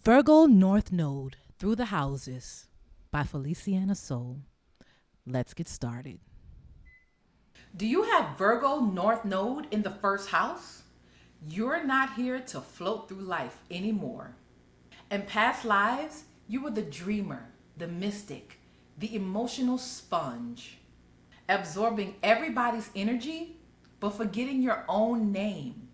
Virgo North Node Through the Houses by Feliciana Soul. Let's get started. Do you have Virgo North Node in the first house? You're not here to float through life anymore. In past lives, you were the dreamer, the mystic, the emotional sponge, absorbing everybody's energy but forgetting your own name.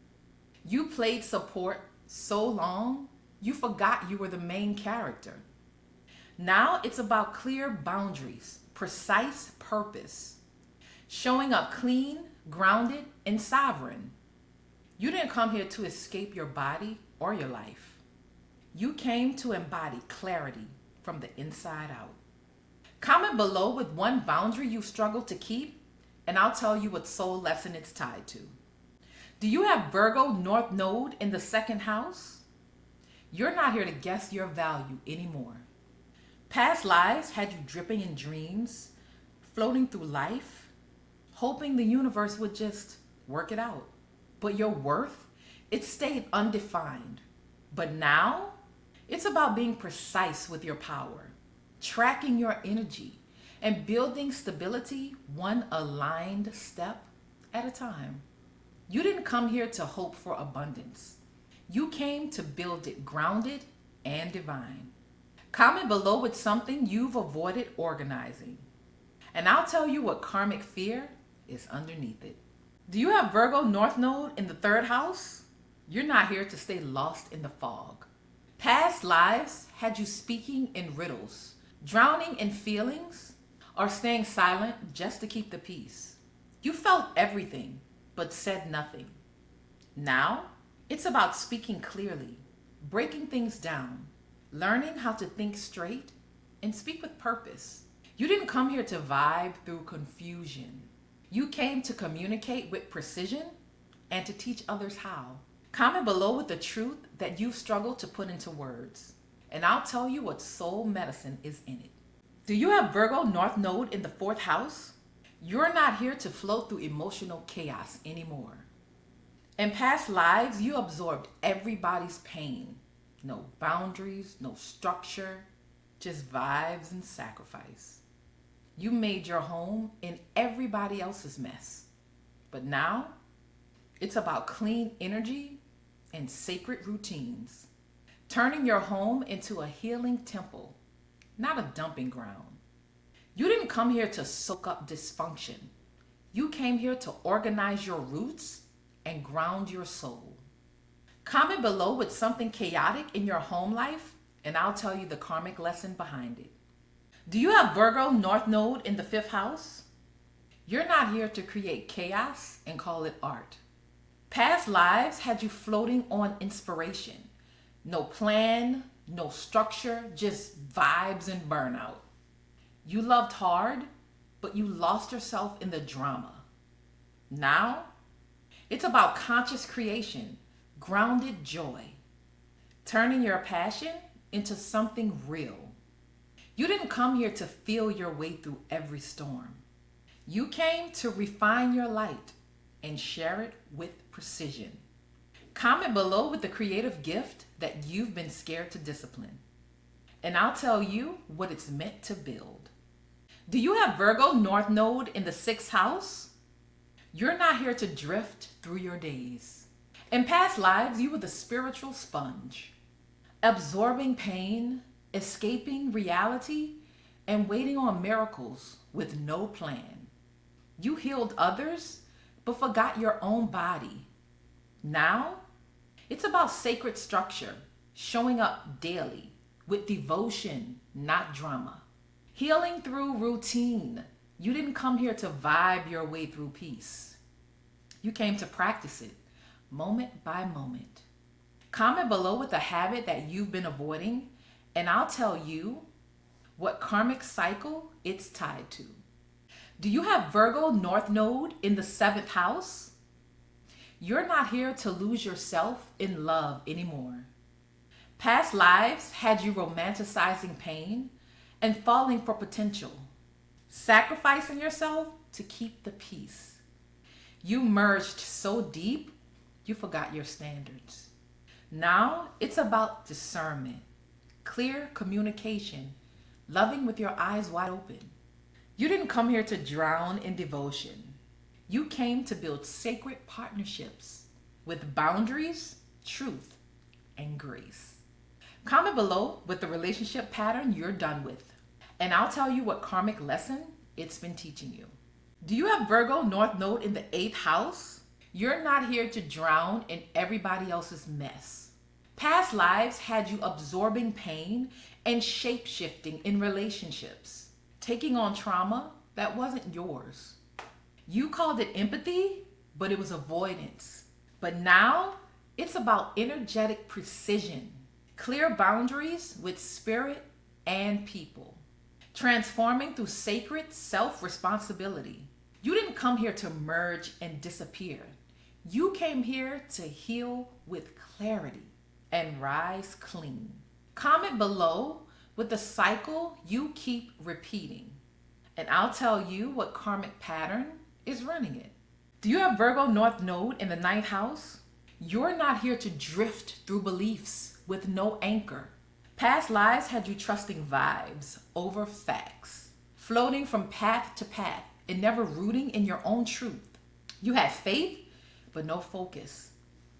You played support so long, you forgot you were the main character. Now it's about clear boundaries, precise purpose, showing up clean, grounded, and sovereign. You didn't come here to escape your body or your life. You came to embody clarity from the inside out. Comment below with one boundary you struggle to keep, and I'll tell you what soul lesson it's tied to. Do you have Virgo North Node in the second house? You're not here to guess your value anymore. Past lives had you dripping in dreams, floating through life, hoping the universe would just work it out. But your worth, it stayed undefined. But now, it's about being precise with your power, tracking your energy, and building stability one aligned step at a time. You didn't come here to hope for abundance. You came to build it grounded and divine. Comment below with something you've avoided organizing, and I'll tell you what karmic fear is underneath it. Do you have Virgo North Node in the third house? You're not here to stay lost in the fog. Past lives had you speaking in riddles, drowning in feelings, or staying silent just to keep the peace. You felt everything, but said nothing. Now, it's about speaking clearly, breaking things down, learning how to think straight, and speak with purpose. You didn't come here to vibe through confusion. You came to communicate with precision and to teach others how. Comment below with the truth that you've struggled to put into words, and I'll tell you what soul medicine is in it. Do you have Virgo North Node in the fourth house? You're not here to float through emotional chaos anymore. In past lives, you absorbed everybody's pain. No boundaries, no structure, just vibes and sacrifice. You made your home in everybody else's mess. But now, it's about clean energy and sacred routines, turning your home into a healing temple, not a dumping ground. You didn't come here to soak up dysfunction. You came here to organize your roots and ground your soul. Comment below with something chaotic in your home life, and I'll tell you the karmic lesson behind it. Do you have Virgo North Node in the fifth house? You're not here to create chaos and call it art. Past lives had you floating on inspiration. No plan, no structure, just vibes and burnout. You loved hard, but you lost yourself in the drama. Now, it's about conscious creation, grounded joy, turning your passion into something real. You didn't come here to feel your way through every storm. You came to refine your light and share it with precision. Comment below with the creative gift that you've been scared to discipline, and I'll tell you what it's meant to build. Do you have Virgo North Node in the sixth house? You're not here to drift through your days. In past lives, you were the spiritual sponge, absorbing pain, escaping reality, and waiting on miracles with no plan. You healed others, but forgot your own body. Now, it's about sacred structure, showing up daily with devotion, not drama. Healing through routine. You didn't come here to vibe your way through peace. You came to practice it, moment by moment. Comment below with a habit that you've been avoiding, and I'll tell you what karmic cycle it's tied to. Do you have Virgo North Node in the seventh house? You're not here to lose yourself in love anymore. Past lives had you romanticizing pain and falling for potential, sacrificing yourself to keep the peace. You merged so deep, you forgot your standards. Now it's about discernment, clear communication, loving with your eyes wide open. You didn't come here to drown in devotion. You came to build sacred partnerships with boundaries, truth, and grace. Comment below with the relationship pattern you're done with, and I'll tell you what karmic lesson it's been teaching you. Do you have Virgo North Node in the 8th house? You're not here to drown in everybody else's mess. Past lives had you absorbing pain and shape-shifting in relationships, taking on trauma that wasn't yours. You called it empathy, but it was avoidance. But now, it's about energetic precision, clear boundaries with spirit and people, transforming through sacred self-responsibility. You didn't come here to merge and disappear. You came here to heal with clarity and rise clean. Comment below with the cycle you keep repeating, and I'll tell you what karmic pattern is running it. Do you have Virgo North Node in the 9th house? You're not here to drift through beliefs with no anchor. Past lives had you trusting vibes over facts, floating from path to path and never rooting in your own truth. You had faith, but no focus.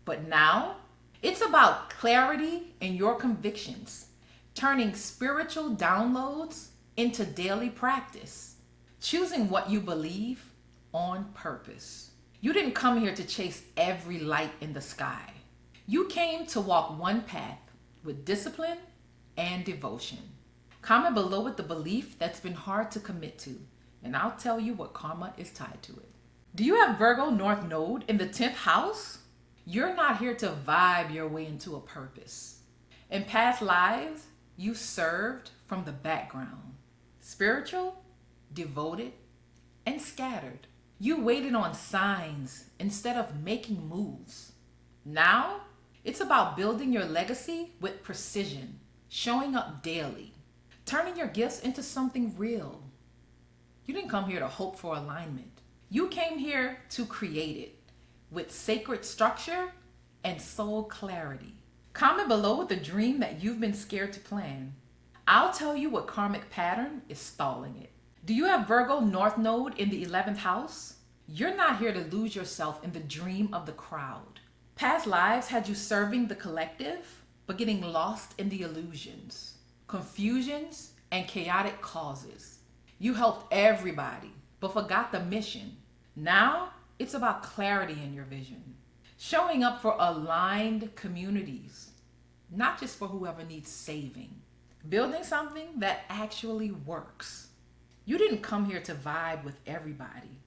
But now, it's about clarity in your convictions, turning spiritual downloads into daily practice, choosing what you believe on purpose. You didn't come here to chase every light in the sky. You came to walk one path with discipline and devotion. Comment below with the belief that's been hard to commit to, and I'll tell you what karma is tied to it. Do you have Virgo North Node in the 10th house? You're not here to vibe your way into a purpose. In past lives, you served from the background, spiritual, devoted, and scattered. You waited on signs instead of making moves. Now, it's about building your legacy with precision, showing up daily, turning your gifts into something real. You didn't come here to hope for alignment. You came here to create it with sacred structure and soul clarity. Comment below with a dream that you've been scared to plan. I'll tell you what karmic pattern is stalling it. Do you have Virgo North Node in the 11th house? You're not here to lose yourself in the dream of the crowd. Past lives had you serving the collective, but getting lost in the illusions, confusions, and chaotic causes. You helped everybody, but forgot the mission. Now, it's about clarity in your vision, showing up for aligned communities, not just for whoever needs saving, building something that actually works. You didn't come here to vibe with everybody.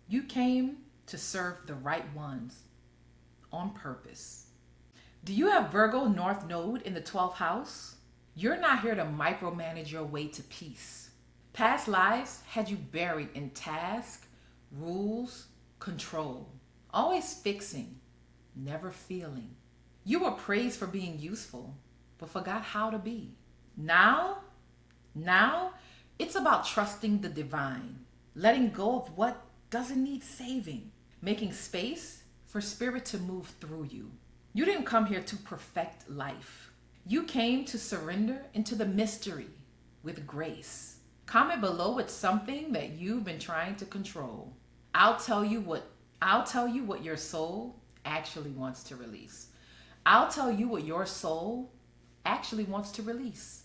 You came to serve the right ones on purpose. Do you have Virgo North Node in the 12th house? You're not here to micromanage your way to peace. Past lives had you buried in task, rules, control, always fixing, never feeling. You were praised for being useful, but forgot how to be. Now, it's about trusting the divine, letting go of what doesn't need saving, making space for spirit to move through you. You didn't come here to perfect life. You came to surrender into the mystery with grace. Comment below with something that you've been trying to control. I'll tell you what your soul actually wants to release. I'll tell you what your soul actually wants to release.